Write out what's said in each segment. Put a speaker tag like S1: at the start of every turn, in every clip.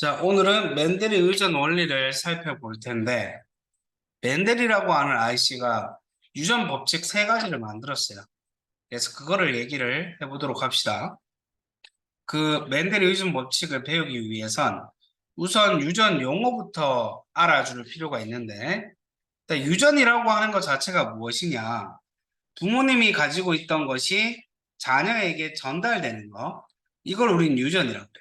S1: 자, 오늘은 맨델의 의존 원리를 살펴볼 텐데, 맨델이라고 하는 IC가 유전 법칙 세 가지를 만들었어요. 그래서 그거를 얘기를 해보도록 합시다. 그 맨델의 의존 법칙을 배우기 위해선 우선 유전 용어부터 알아줄 필요가 있는데, 일단 유전이라고 하는 것 자체가 무엇이냐? 부모님이 가지고 있던 것이 자녀에게 전달되는 거, 이걸 우린 유전이라고 해요.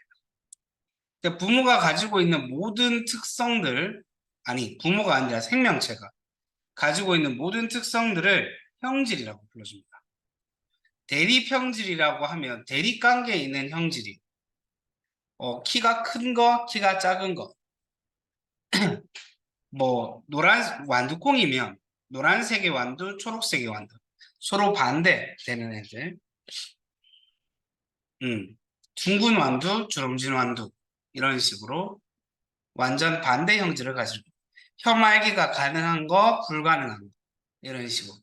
S1: 그러니까 부모가 가지고 있는 모든 특성들, 아니, 부모가 아니라 생명체가 가지고 있는 모든 특성들을 형질이라고 불러줍니다. 대립형질이라고 하면 대립관계에 있는 형질이, 키가 큰 거, 키가 작은 거, 뭐, 노란, 완두콩이면 노란색의 완두, 초록색의 완두, 서로 반대되는 애들, 둥근 완두, 주름진 완두, 이런 식으로 완전 반대 형질을 가지고 혀말기가 가능한 거, 불가능한 거 이런 식으로.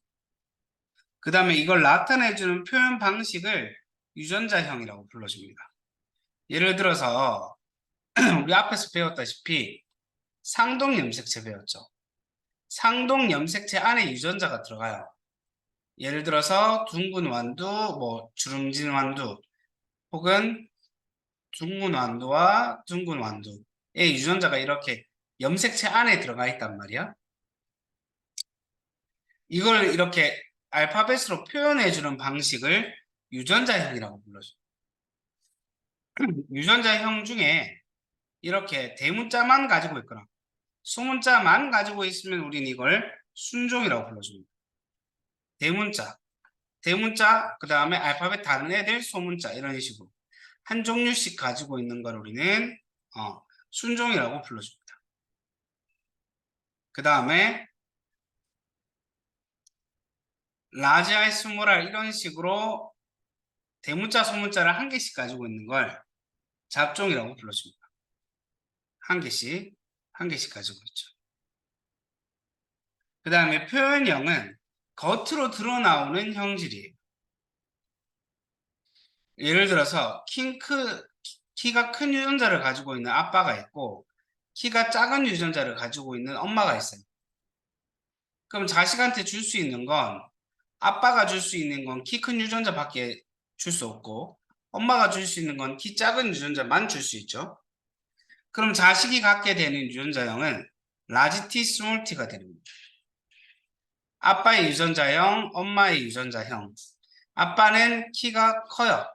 S1: 그 다음에 이걸 나타내주는 표현 방식을 유전자형이라고 불러줍니다. 예를 들어서 우리 앞에서 배웠다시피 상동염색체 배웠죠. 상동염색체 안에 유전자가 들어가요. 예를 들어서 둥근 완두, 뭐 주름진 완두, 혹은 둥근 완두와 둥근 완두의 유전자가 이렇게 염색체 안에 들어가 있단 말이야. 이걸 이렇게 알파벳으로 표현해주는 방식을 유전자형이라고 불러줘. 유전자형 중에 이렇게 대문자만 가지고 있거나 소문자만 가지고 있으면 우린 이걸 순종이라고 불러줍니다. 대문자, 대문자, 그 다음에 알파벳 다른 애들 소문자 이런 식으로 한 종류씩 가지고 있는 걸 우리는 순종이라고 불러줍니다. 그 다음에 라지아이 스모랄 이런 식으로 대문자, 소문자를 한 개씩 가지고 있는 걸 잡종이라고 불러줍니다. 한 개씩, 한 개씩 가지고 있죠. 그 다음에 표현형은 겉으로 드러나오는 형질이에요. 예를 들어서 키가 큰 유전자를 가지고 있는 아빠가 있고 키가 작은 유전자를 가지고 있는 엄마가 있어요. 그럼 자식한테 줄 수 있는 건 아빠가 줄 수 있는 건 키 큰 유전자밖에 줄 수 없고 엄마가 줄 수 있는 건 키 작은 유전자만 줄 수 있죠. 그럼 자식이 갖게 되는 유전자형은 라지 T, 스몰 t가 되는 거예요. 아빠의 유전자형, 엄마의 유전자형. 아빠는 키가 커요.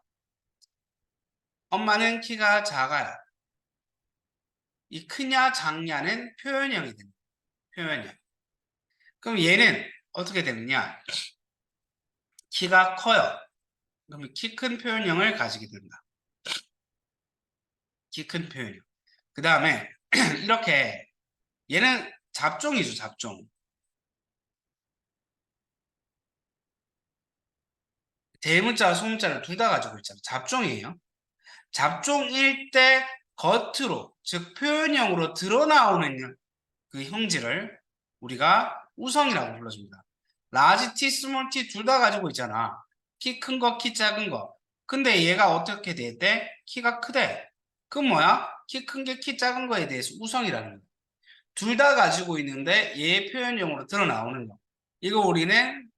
S1: 엄마는 키가 작아요. 이 크냐 작냐는 표현형이 됩니다. 표현형. 그럼 얘는 어떻게 되느냐? 키가 커요. 그러면 키 큰 표현형을 가지게 된다. 키 큰 표현형. 그 다음에 이렇게 얘는 잡종이죠, 잡종. 대문자와 소문자를 둘 다 가지고 있잖아요. 잡종이에요. 잡종일 때 겉으로, 즉 표현형으로 드러나오는 그 형질을 우리가 우성이라고 불러줍니다. 라지 T, 스몰 T 둘 다 가지고 있잖아. 키 큰 거, 키 작은 거. 근데 얘가 어떻게 돼? 키가 크대. 그럼 뭐야? 키 큰 게 키 작은 거에 대해서 우성이라는 거야. 둘 다 가지고 있는데 얘의 표현형으로 드러나오는 거. 이거 우리는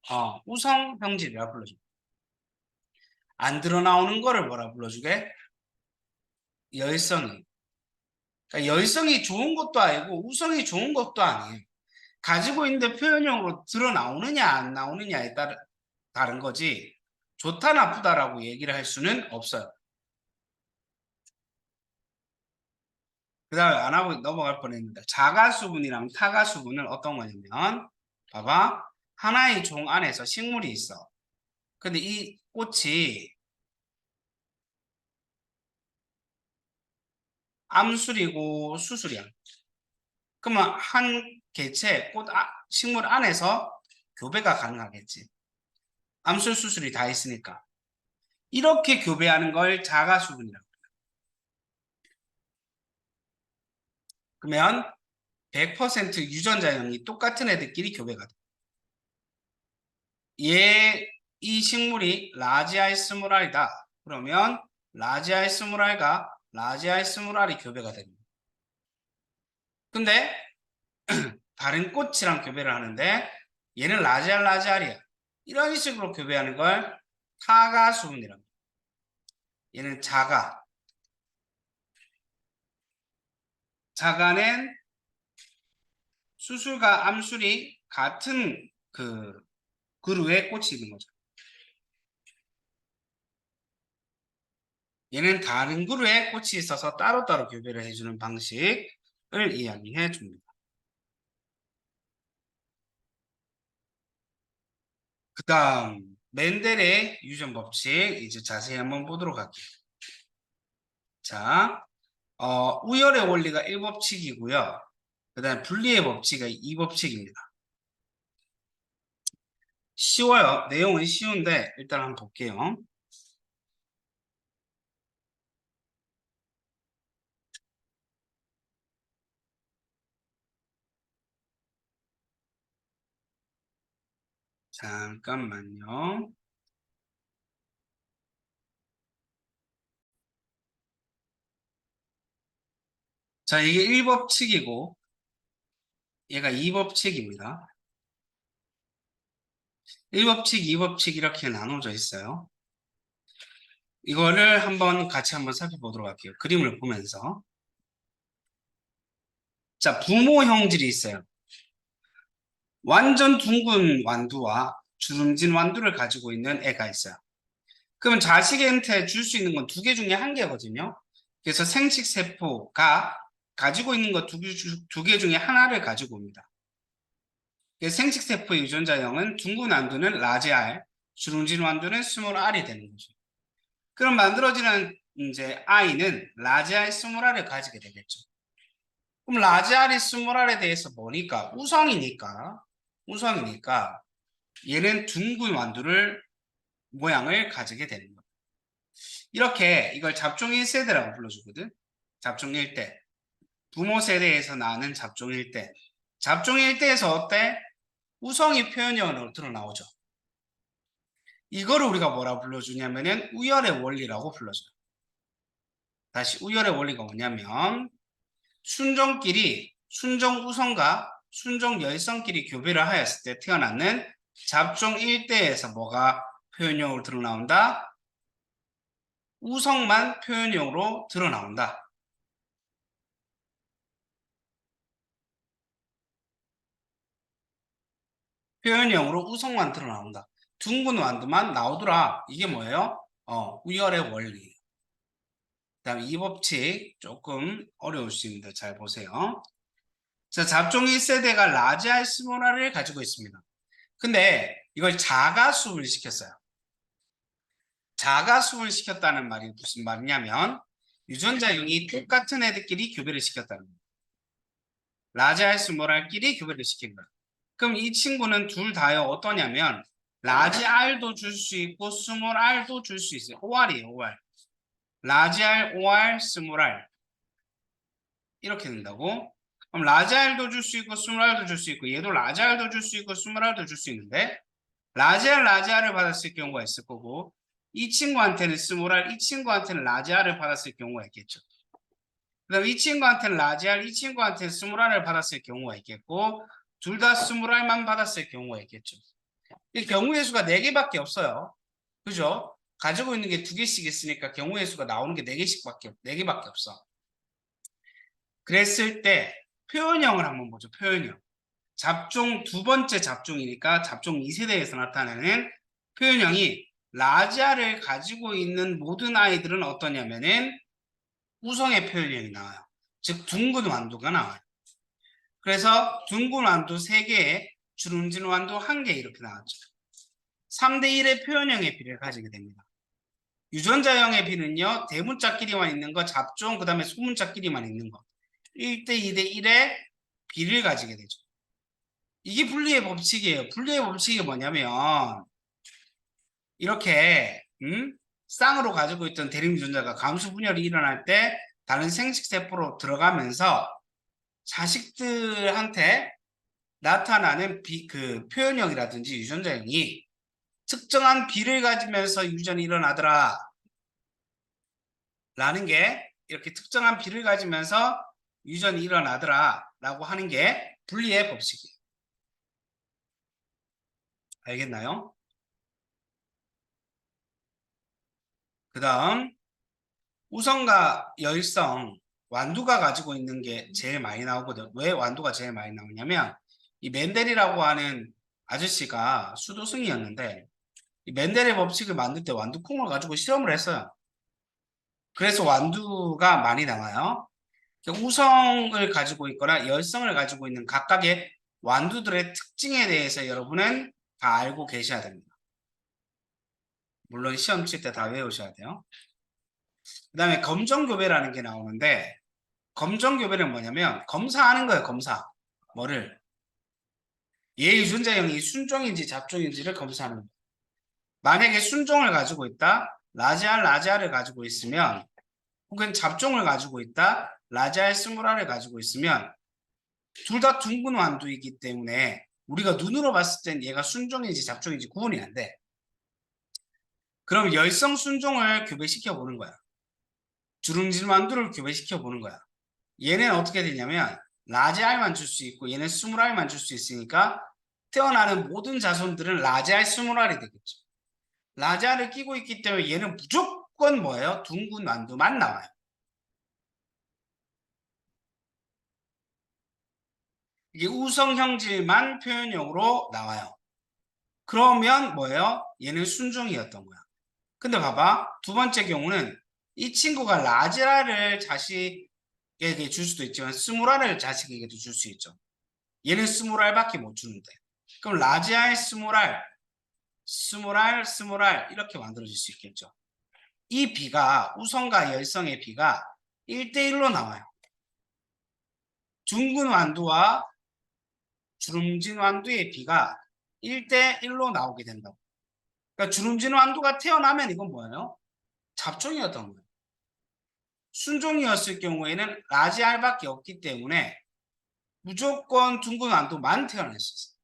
S1: 우성 형질이라 불러줍니다. 안 드러나오는 거를 뭐라 불러주게? 열성이. 그러니까 열성이 좋은 것도 아니고 우성이 좋은 것도 아니에요. 가지고 있는데 표현형으로 드러나오느냐 안 나오느냐에 따라 다른 거지 좋다 나쁘다라고 얘기를 할 수는 없어요. 그 다음에 안 하고 넘어갈 뻔했는데 자가수분이랑 타가수분은 어떤 거냐면 봐봐 하나의 종 안에서 식물이 있어. 근데 이 꽃이 암술이고 수술이야. 그러면 한 개체 식물 안에서 교배가 가능하겠지. 암술 수술이 다 있으니까. 이렇게 교배하는 걸 자가수분이라고. 그러면 100% 유전자형이 똑같은 애들끼리 교배가 돼. 이 식물이 라지아이스무랄이다. 그러면 라지아이스무랄과 라지아이스무랄이 교배가 됩니다. 근데 다른 꽃이랑 교배를 하는데 얘는 라지알이야. 이런 식으로 교배하는 걸 타가수분이라고 합니다. 얘는 자가는 수술과 암술이 같은 그 그루에 꽃이 있는 거죠. 얘는 다른 그루에 꽃이 있어서 따로따로 교배를 해주는 방식을 이야기해 줍니다. 그 다음 멘델의 유전 법칙 이제 자세히 한번 보도록 할게요. 자, 우열의 원리가 1법칙이고요. 그 다음 분리의 법칙이 2법칙입니다. 쉬워요. 내용은 쉬운데 일단 한번 볼게요. 잠깐만요. 자, 이게 1법칙이고 얘가 2법칙입니다. 1법칙, 2법칙 이렇게 나눠져 있어요. 이거를 같이 한번 살펴보도록 할게요. 그림을 보면서. 자, 부모 형질이 있어요. 완전 둥근 완두와 주름진 완두를 가지고 있는 애가 있어요. 그러면 자식한테 줄 수 있는 건 두 개 중에 한 개거든요. 그래서 생식세포가 가지고 있는 것 두 개 중에 하나를 가지고 옵니다. 생식세포의 유전자형은 둥근 완두는 라지 R, 주름진 완두는 스몰 R이 되는 거죠. 그럼 만들어지는 이제 I는 라지 R, 스몰 R을 가지게 되겠죠. 그럼 라지 R이 스몰 R에 대해서 뭐니까? 우성이니까 얘는 둥근 완두를 모양을 가지게 되는 거예요. 이렇게 이걸 잡종 1세대라고 불러주거든. 잡종 1대. 부모 세대에서 나는 잡종 1대. 잡종 1대에서 어때? 우성이 표현형으로 드러나오죠. 이거를 우리가 뭐라 불러주냐면은 우열의 원리라고 불러줘요. 다시 우열의 원리가 뭐냐면 순정 우성과 순정 열성끼리 교배를 하였을 때 태어나는 잡종 1대에서 뭐가 표현형으로 드러나온다? 우성만 표현형으로 드러나온다. 표현형으로 우성만 드러나온다. 둥근 완두만 나오더라. 이게 뭐예요? 우열의 원리. 그 다음에 이 법칙 조금 어려울 수 있는데 잘 보세요. 자, 잡종 1세대가 라지알 스모라를 가지고 있습니다. 근데 이걸 자가수를 시켰어요. 자가수를 시켰다는 말이 무슨 말이냐면 유전자형이 똑같은 애들끼리 교배를 시켰다는 거예요. 라지알 스모랄끼리 교배를 시킨 거예요. 그럼 이 친구는 둘 다요 어떠냐면 라지 R도 줄 수 있고 스몰 R도 줄 수 있어요. OR이에요, OR. 라지 R, OR, 스몰 R. 이렇게 된다고. 그럼 라지 R도 줄 수 있고 스몰 R도 줄 수 있고 얘도 라지 R도 줄 수 있고 스몰 R도 줄 수 있는데 라지 R, 라지 R을 받았을 경우가 있을 거고 이 친구한테는 스몰 R, 이 친구한테는 라지 R을 받았을 경우가 있겠죠. 그 다음 이 친구한테는 라지 R, 이 친구한테는 스몰 R을 받았을 경우가 있겠고 둘 다 스몰 R만 받았을 경우가 있겠죠. 경우의 수가 4개밖에 없어요. 그죠? 가지고 있는 게 2개씩 있으니까 경우의 수가 나오는 게 4개밖에 없어. 그랬을 때 표현형을 한번 보죠. 표현형. 잡종 두 번째 잡종이니까 잡종 2세대에서 나타내는 표현형이 라지아를 가지고 있는 모든 아이들은 어떠냐면은 우성의 표현형이 나와요. 즉 둥근 완두가 나와요. 그래서 둥근 완두 3개에 주름진 완두 1개 이렇게 나왔죠. 3대1의 표현형의 비례를 가지게 됩니다. 유전자형의 비는요. 대문자끼리만 있는 거 잡종 그 다음에 소문자끼리만 있는 거 1대 2대 1의 비를 가지게 되죠. 이게 분리의 법칙이에요. 분리의 법칙이 뭐냐면 이렇게 쌍으로 가지고 있던 대립유전자가 감수 분열이 일어날 때 다른 생식세포로 들어가면서 자식들한테 나타나는 그 표현형이라든지 유전자형이 특정한 비를 가지면서 유전이 일어나더라 라는 게 이렇게 특정한 비를 가지면서 유전이 일어나더라 라고 하는 게 분리의 법칙이에요. 알겠나요? 그 다음 우성과 열성, 완두가 가지고 있는 게 제일 많이 나오거든. 왜 완두가 제일 많이 나오냐면 이 멘델이라고 하는 아저씨가 수도승이었는데 이 멘델의 법칙을 만들 때 완두콩을 가지고 실험을 했어요. 그래서 완두가 많이 나와요. 우성을 가지고 있거나 열성을 가지고 있는 각각의 완두들의 특징에 대해서 여러분은 다 알고 계셔야 됩니다. 물론 시험 칠 때 다 외우셔야 돼요. 그 다음에 검정교배라는 게 나오는데 검정교배는 뭐냐면 검사하는 거예요. 검사. 뭐를? 예의준자형이 순종인지 잡종인지를 검사하는 거예요. 만약에 순종을 가지고 있다. 라지알을 가지고 있으면 혹은 잡종을 가지고 있다. 라지알 스무라를 가지고 있으면 둘 다 둥근 완두이기 때문에 우리가 눈으로 봤을 땐 얘가 순종인지 잡종인지 구분이 안 돼. 그럼 열성 순종을 교배시켜 보는 거야. 주름진 완두를 교배시켜 보는 거야. 얘는 어떻게 되냐면 라지알만 줄 수 있고 얘는 스물알만 줄 수 있으니까 태어나는 모든 자손들은 라지알 스물알이 되겠죠. 라지알을 끼고 있기 때문에 얘는 무조건 뭐예요? 둥근 완두만 나와요. 이게 우성형질만 표현형으로 나와요. 그러면 뭐예요? 얘는 순종이었던 거야. 근데 봐봐. 두 번째 경우는 이 친구가 라지알을 자식에게 줄 수도 있지만 스물알을 자식에게도 줄 수 있죠. 얘는 스물알밖에 못 주는데. 그럼 라지알 스물알, 스물알 이렇게 만들어질 수 있겠죠. 이 비가 우성과 열성의 비가 1대1로 나와요. 둥근 완두와 주름진 완두의 비가 1대1로 나오게 된다고. 그러니까 주름진 완두가 태어나면 이건 뭐예요? 잡종이었던 거예요. 순종이었을 경우에는 라지알밖에 없기 때문에 무조건 둥근 완두만 태어날 수 있어요.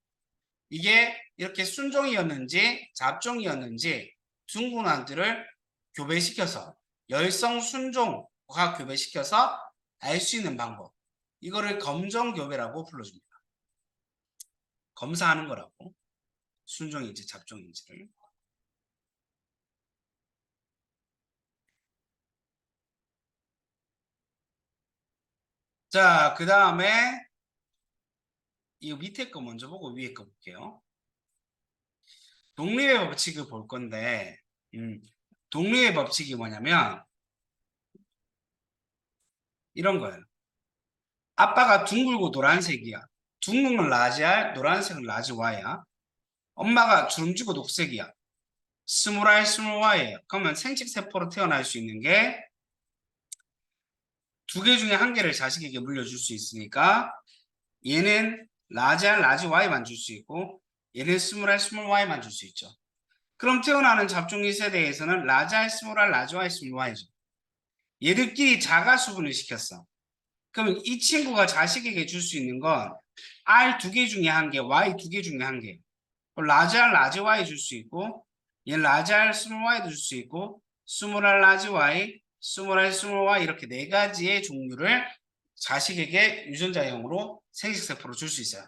S1: 이게 이렇게 순종이었는지 잡종이었는지 둥근 완두를 교배시켜서 열성 순종과 교배시켜서 알 수 있는 방법. 이거를 검정교배라고 불러줍니다. 검사하는 거라고. 순종인지 잡종인지를. 자, 그 다음에 이 밑에 거 먼저 보고 위에 거 볼게요. 독립의 법칙을 볼 건데 독립의 법칙이 뭐냐면 이런 거예요. 아빠가 둥글고 노란색이야. 둥근 건 라지 R, 노란색은 라지 Y야. 엄마가 주름지고 녹색이야. 스몰 R, 스몰 Y예요. 그러면 생식세포로 태어날 수 있는 게 두 개 중에 한 개를 자식에게 물려줄 수 있으니까 얘는 라지 R, 라지 Y만 줄 수 있고 얘는 스몰 R, 스몰 Y만 줄 수 있죠. 그럼 태어나는 잡종이 세대에서는 라지 R, 스몰 R, 라지 Y, 스몰 Y죠. 얘들끼리 자가 수분을 시켰어. 그러면 이 친구가 자식에게 줄 수 있는 건 R 두 개 중에 한 개, Y 두 개 중에 한 개. 라지 R, 라지 Y 줄 수 있고 얘 라지 R, 스몰 Y도 줄 수 있고 스몰 R, 라지 Y, 스몰 R, 스몰 Y 이렇게 네 가지의 종류를 자식에게 유전자형으로 생식세포로 줄 수 있어요.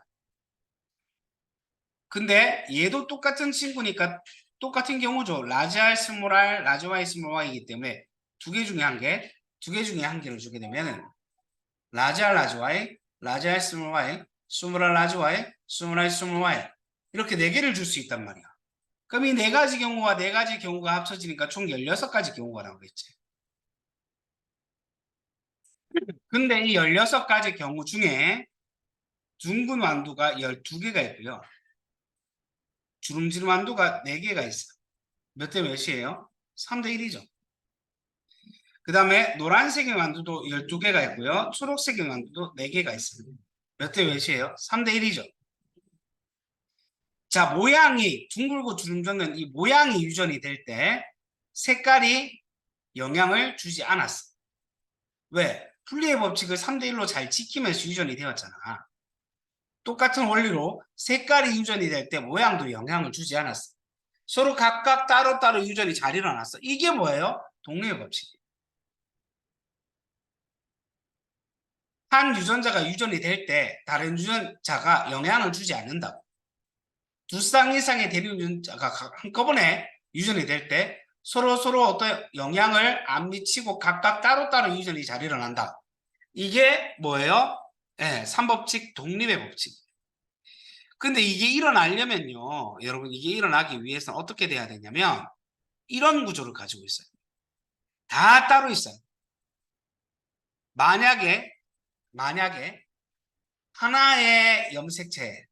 S1: 근데 얘도 똑같은 친구니까 똑같은 경우죠. 라지 R, 스몰 R, 라지 Y, 스몰 Y이기 때문에 두 개 중에 한 개, 두 개 중에 한 개를 주게 되면 라지 R, 라지 Y, 라지 R, 스몰 Y, 스몰 R, 라지 Y, 스몰 R, 스몰 Y 이렇게 네 개를 줄 수 있단 말이야. 그럼 이 네 가지 경우와 네 가지 경우가 합쳐지니까 총 16가지 경우가 나오겠지. 근데 이 16가지 경우 중에 둥근 완두가 12개가 있고요. 주름진 완두가 4개가 있어요. 몇 대 몇이에요? 3대 1이죠. 그 다음에 노란색의 완두도 12개가 있고요. 초록색의 완두도 4개가 있어요. 몇 대 몇이에요? 3대 1이죠. 자, 모양이 둥글고 주름졌는 이 모양이 유전이 될 때 색깔이 영향을 주지 않았어. 왜? 플리의 법칙을 3대1로 잘 지키면서 유전이 되었잖아. 똑같은 원리로 색깔이 유전이 될 때 모양도 영향을 주지 않았어. 서로 각각 따로따로 유전이 잘 일어났어. 이게 뭐예요? 독립의 법칙이에요. 한 유전자가 유전이 될 때 다른 유전자가 영향을 주지 않는다고. 두 쌍 이상의 대립 유전자가 한꺼번에 유전이 될 때 서로 어떤 영향을 안 미치고 각각 따로따로 유전이 잘 일어난다. 이게 뭐예요? 네, 삼법칙 독립의 법칙. 근데 이게 일어나려면요, 여러분, 이게 일어나기 위해서는 어떻게 돼야 되냐면 이런 구조를 가지고 있어요. 다 따로 있어요. 만약에 하나의 염색체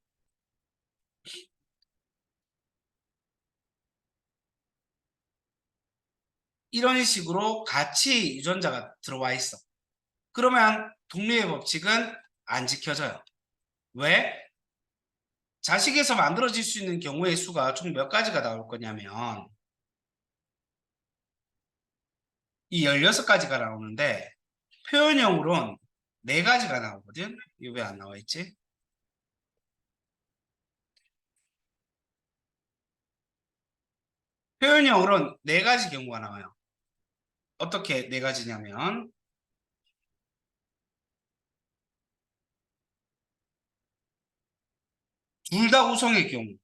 S1: 이런 식으로 같이 유전자가 들어와 있어. 그러면 독립의 법칙은 안 지켜져요. 왜? 자식에서 만들어질 수 있는 경우의 수가 총 몇 가지가 나올 거냐면 이 16가지가 나오는데 표현형으로는 4가지가 나오거든. 이거 왜 안 나와 있지? 표현형으로는 4가지 경우가 나와요. 어떻게 4가지냐면 둘 다 우성의 경우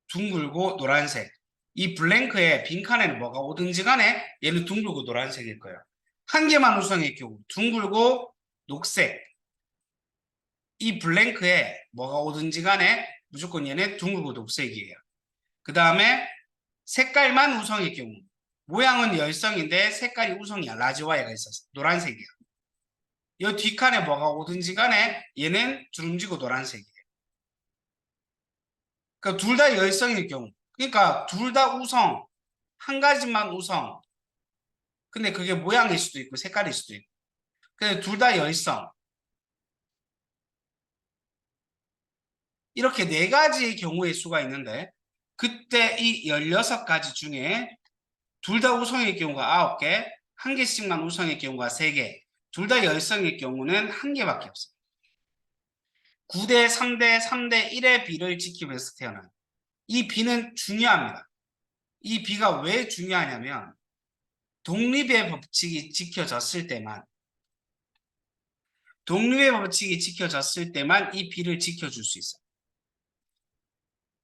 S1: 둥글고 노란색. 이 블랭크에 빈칸에는 뭐가 오든지 간에 얘는 둥글고 노란색일 거예요. 한 개만 우성의 경우 둥글고 녹색. 이 블랭크에 뭐가 오든지 간에 무조건 얘는 둥글고 녹색이에요. 그 다음에 색깔만 우성의 경우 모양은 열성인데 색깔이 우성이야. 라지 와이가 있어서 노란색이야. 이 뒷칸에 뭐가 오든지 간에 얘는 주름지고 노란색이에요. 그러니까 둘 다 열성일 경우 그러니까 둘 다 우성 한 가지만 우성 근데 그게 모양일 수도 있고 색깔일 수도 있고 근데 둘 다 열성 이렇게 4가지의 경우의 수가 있는데 그때 이 16가지 중에 둘 다 우성일 경우가 9개, 한 개씩만 우성일 경우가 3개, 둘 다 열성일 경우는 1개밖에 없어요. 9대 3대 3대 1의 비를 지키면서 태어난 이 비는 중요합니다. 이 비가 왜 중요하냐면 독립의 법칙이 지켜졌을 때만 이 비를 지켜줄 수 있어요.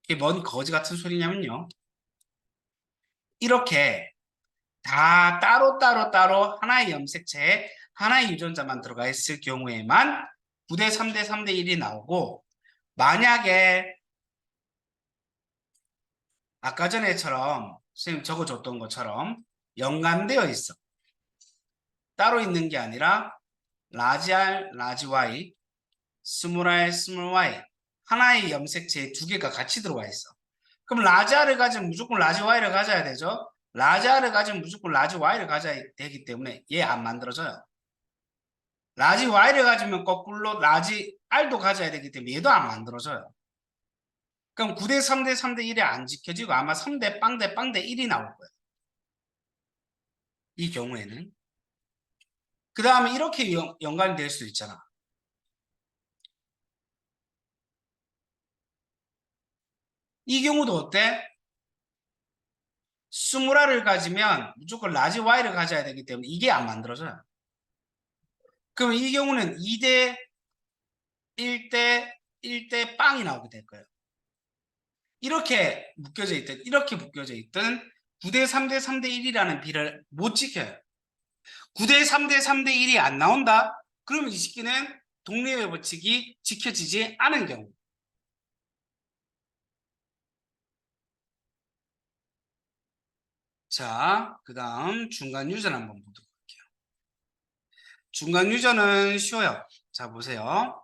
S1: 이게 뭔 거지 같은 소리냐면요. 이렇게 다 따로 하나의 염색체에 하나의 유전자만 들어가 있을 경우에만 9대 3대 3대 1이 나오고 만약에 아까 전에처럼 선생님 적어줬던 것처럼 연관되어 있어. 따로 있는 게 아니라 라지 R, 라지 Y, 스몰 R, 스몰 Y 하나의 염색체에 2개가 같이 들어와 있어. 그럼 라지 R을 가지면 무조건 라지 Y를 가져야 되죠. 라지 R을 가지면 무조건 라지 Y를 가져야 되기 때문에 얘 안 만들어져요. 라지 Y를 가지면 거꾸로 라지 R도 가져야 되기 때문에 얘도 안 만들어져요. 그럼 9대 3대 3대 1이 안 지켜지고 아마 3대 빵대 1이 나올 거예요. 이 경우에는. 그 다음에 이렇게 연관이 될 수 있잖아. 이 경우도 어때? 스물알을 가지면 무조건 라지 Y를 가져야 되기 때문에 이게 안 만들어져요. 그럼 이 경우는 2대 1대 1대 빵이 나오게 될 거예요. 이렇게 묶여져 있든 9대 3대 3대 1이라는 비를 못 지켜요. 9대 3대 3대 1이 안 나온다? 그러면 이 시기는 독립의 법칙이 지켜지지 않은 경우. 자, 그 다음 중간 유전 한번 보도록 할게요. 중간 유전은 쉬워요. 자, 보세요.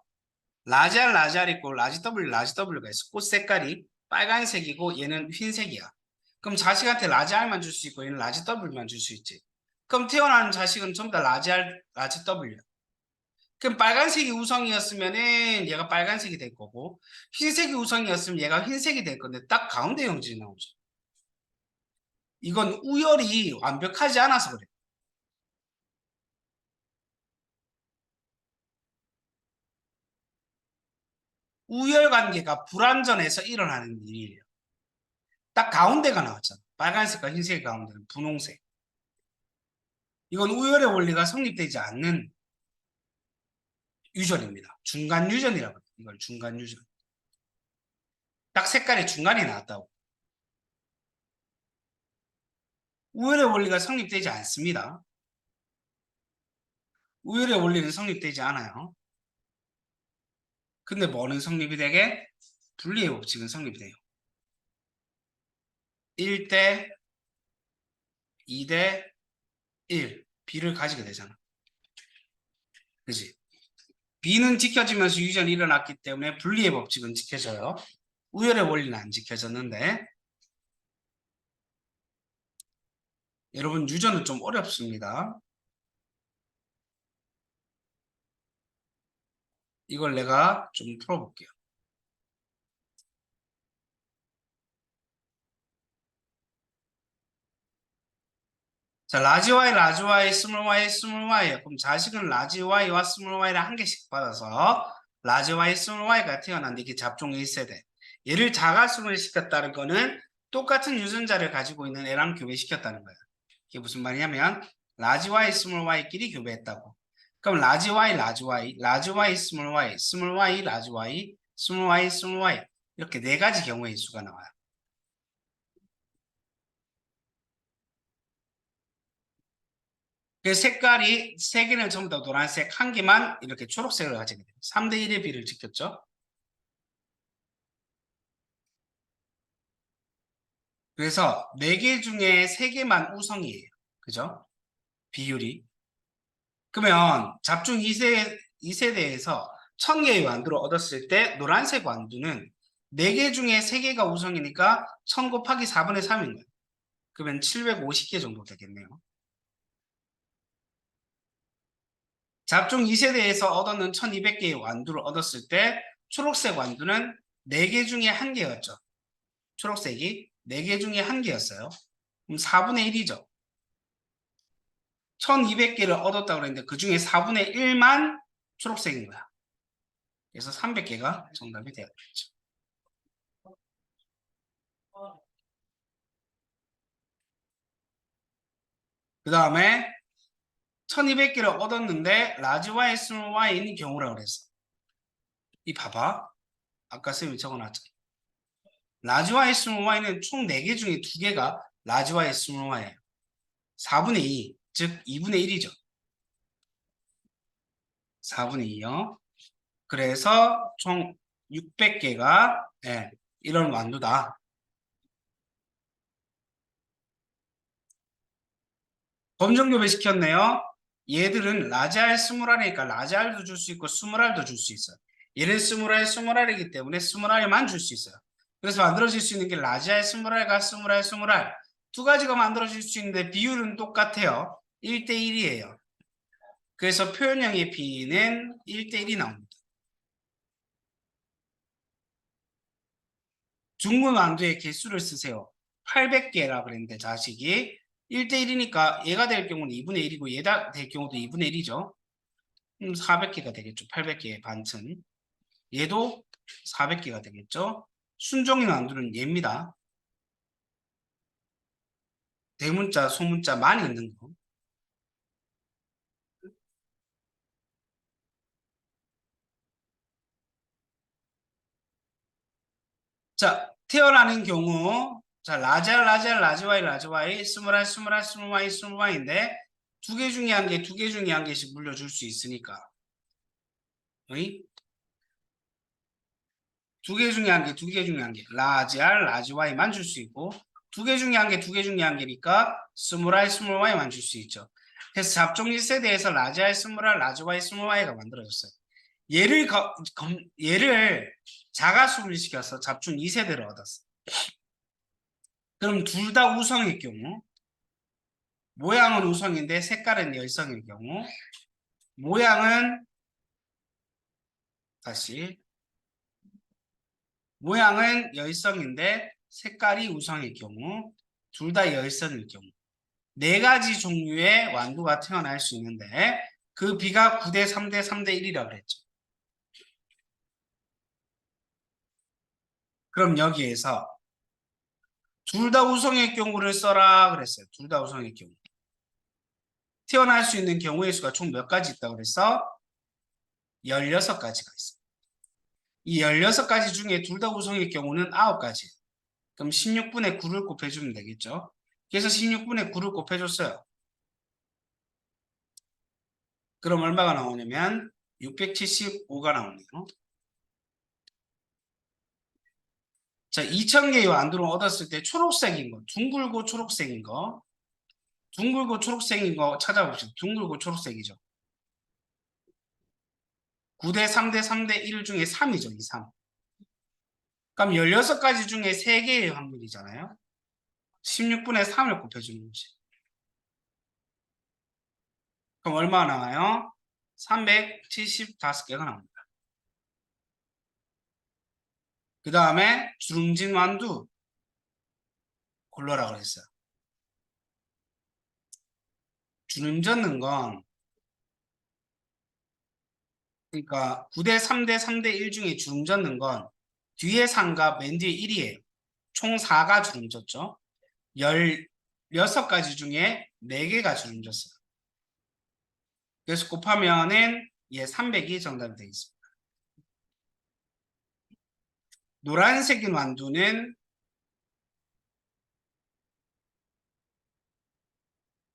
S1: 라지 R, 라지 R 있고 라지 W가 있어. 꽃 색깔이 빨간색이고 얘는 흰색이야. 그럼 자식한테 라지 R만 줄 수 있고 얘는 라지 W만 줄 수 있지. 그럼 태어나는 자식은 전부 다 라지 R, 라지 W야. 그럼 빨간색이 우성이었으면은 얘가 빨간색이 될 거고 흰색이 우성이었으면 얘가 흰색이 될 건데 딱 가운데 형질이 나오죠. 이건 우열이 완벽하지 않아서 그래. 우열 관계가 불완전해서 일어나는 일이에요. 딱 가운데가 나왔잖아. 빨간색과 흰색 가운데는 분홍색. 이건 우열의 원리가 성립되지 않는 유전입니다. 중간 유전이라고 해요. 이걸 중간 유전. 딱 색깔이 중간이 나왔다고. 우열의 원리가 성립되지 않습니다. 우열의 원리는 성립되지 않아요. 근데 뭐는 성립이 되게? 분리의 법칙은 성립이 돼요. 1대 2대 1. B를 가지게 되잖아. 그지? B는 지켜지면서 유전이 일어났기 때문에 분리의 법칙은 지켜져요. 우열의 원리는 안 지켜졌는데 여러분 유전은 좀 어렵습니다. 이걸 내가 좀 풀어볼게요. 자, 라지 Y, 라지 Y, 스몰 Y, 스몰 Y. 그럼 자식은 라지 Y와 스몰 Y를 한 개씩 받아서 라지 Y, 스몰 Y가 태어났는데 이게 잡종 1세대. 얘를 자가수를 시켰다는 거는 똑같은 유전자를 가지고 있는 애랑 교배시켰다는 거예요. 이게 무슨 말이냐면 라지 Y, 스몰 Y끼리 교배했다고. 그럼 라지 Y, 라지 Y, 라지 Y, 스몰 Y, 스몰 Y, 라지 Y, 스몰 Y, 스몰 Y 이렇게 네 가지 경우의 수가 나와요. 그 색깔이 세 개는 전부 다 노란색, 한 개만 이렇게 초록색을 가지게 돼요. 3대 1의 비를 지켰죠. 그래서 4개 중에 3개만 우성이에요. 그죠? 비율이. 그러면 잡중 2세대에서 1000개의 완두를 얻었을 때 노란색 완두는 4개 중에 3개가 우성이니까 1000 곱하기 4분의 3인 거예요. 그러면 750개 정도 되겠네요. 잡중 2세대에서 얻었는 1200개의 완두를 얻었을 때 초록색 완두는 4개 중에 1개였죠. 초록색이 4개 중에 1개였어요. 그럼 4분의 1이죠. 1200개를 얻었다고 그랬는데 그 중에 4분의 1만 초록색인 거야. 그래서 300개가 정답이 되었죠. 그 다음에 1200개를 얻었는데 라지 Y, 스몰 Y인 경우라 그랬어. 이 봐봐. 아까 쌤이 적어놨잖아. 라지 Y, 스몰 Y는 총 4개 중에 2개가 라지 Y, 스몰 Y예요. 4분의 2, 즉 2분의 1이죠. 4분의 2요. 그래서 총 600개가 이런 완두다. 검정교배 시켰네요. 얘들은 라지알 스물알이니까 라지알도 줄 수 있고 스물알도 줄 수 있어요. 얘는 스물알 스물알이기 때문에 스물알만 줄 수 있어요. 그래서 만들어질 수 있는 게 라지알 스물알과 스물알 스물알 두 가지가 만들어질 수 있는데 비율은 똑같아요. 1대1이에요. 그래서 표현형의 B는 1대1이 나옵니다. 중문 완두의 개수를 쓰세요. 800개라 그랬는데 자식이 1대1이니까 얘가 될 경우는 2분의 1이고 얘가 될 경우도 2분의 1이죠. 400개가 되겠죠. 800개의 반쯤. 얘도 400개가 되겠죠. 순종이 완두는 얘입니다. 대문자, 소문자 많이 있는 거. 자, 태어나는 경우 자, 라잘, 라잘, 라지와이, 라지와이, 스물알, 스물알, 스물와이, 스물와이인데 두 개 중에 한 개, 두 개 중에 한 개씩 물려줄 수 있으니까. 어이? 두 개 중에 한 개, 두 개 중에 한 개. 라지알, 라지와이만 줄 수 있고 두 개 중에 한 개, 두 개 중에 한 개니까 스물알, 스물와이만 줄 수 있죠. 그래서 잡종 1세대에서 라지알, 스물알, 라지와이, 스물와이가 만들어졌어요. 얘를 자가수를 시켜서 잡중 2세대를 얻었어. 그럼 둘 다 우성일 경우 모양은 우성인데 색깔은 열성일 경우 모양은 다시 모양은 열성인데 색깔이 우성일 경우 둘 다 열성일 경우 네 가지 종류의 완두가 태어날 수 있는데 그 비가 9대 3대 3대 1이라고 그랬죠. 그럼 여기에서 둘 다 우성일 경우를 써라 그랬어요. 둘 다 우성일 경우. 태어날 수 있는 경우의 수가 총 몇 가지 있다고 그랬어? 16가지가 있어요. 이 16가지 중에 둘 다 우성일 경우는 9가지. 그럼 16분의 9를 곱해주면 되겠죠. 그래서 16분의 9를 곱해줬어요. 그럼 얼마가 나오냐면 675가 나오네요. 자, 2000개의 완두를 얻었을 때 초록색인 거, 둥글고 초록색인 거, 둥글고 초록색인 거 찾아봅시다. 둥글고 초록색이죠. 9대 3대 3대 1 중에 3이죠. 이 3. 그럼 16가지 중에 3개의 확률이잖아요. 16분의 3을 곱해주는 거지. 그럼 얼마가 나와요? 375개가 나옵니다. 그 다음에 주름진 완두 골라라 그랬어요. 주름 젓는 건 그러니까 9대 3대 3대 1 중에 주름 젓는 건 뒤에 3과 맨 뒤에 1이에요. 총 4가 주름 졌죠. 16가지 중에 4개가 주름 졌어요. 그래서 곱하면은 300이 정답이 되겠습니다. 노란색인 완두는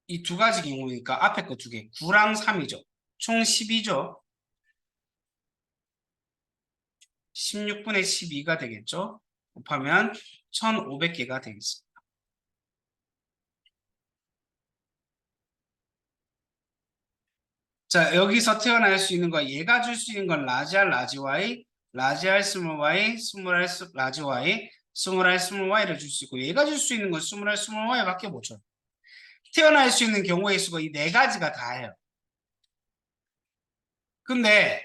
S1: 이 두 가지 경우니까 앞에 거 두 개, 9랑 3이죠. 총 12죠. 16분의 12가 되겠죠. 곱하면 1500개가 되겠습니다. 자, 여기서 태어날 수 있는 거, 얘가 줄 수 있는 건 라지 R, 라지 Y, 라지 R, 스몰 Y, 스몰 R, 라지 Y, 스몰 R, 스몰 Y를 줄 수 있고, 얘가 줄 수 있는 건 스몰 R, 스몰 Y밖에 못 줘요. 태어날 수 있는 경우의 수가 이 4가지가 다예요. 근데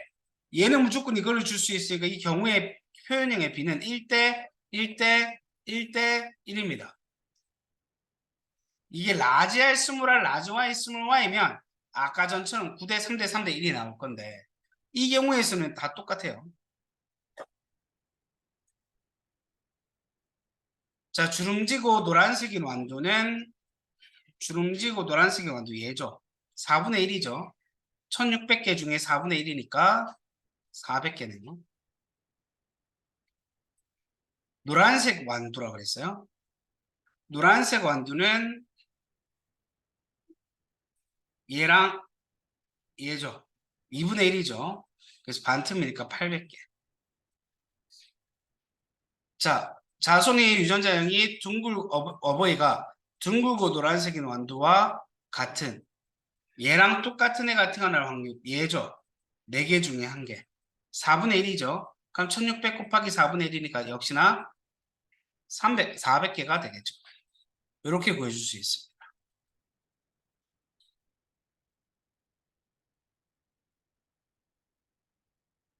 S1: 얘는 무조건 이걸로 줄 수 있으니까 이 경우의 표현형의 B는 1대 1대 1대 1입니다. 이게 라지 R, 스몰 R, 라지 Y, 스몰 Y면 아까 전처럼 9대 3대 3대 1이 나올 건데 이 경우에서는 다 똑같아요. 자, 주름지고 노란색인 완두는 주름지고 노란색인 완두 얘죠. 4분의 1이죠. 1600개 중에 4분의 1이니까 400개네요. 노란색 완두라고 그랬어요. 노란색 완두는 얘랑 얘죠. 2분의 1이죠. 그래서 반틈이니까 800개. 자, 자손의 유전자형이 어버이가 둥글고 노란색인 완두와 같은 얘랑 똑같은 애 같은 하나의 확률 얘죠. 4개 중에 1개. 4분의 1이죠. 그럼 1600 곱하기 4분의 1이니까 역시나 400개가 되겠죠. 이렇게 구해줄 수 있습니다.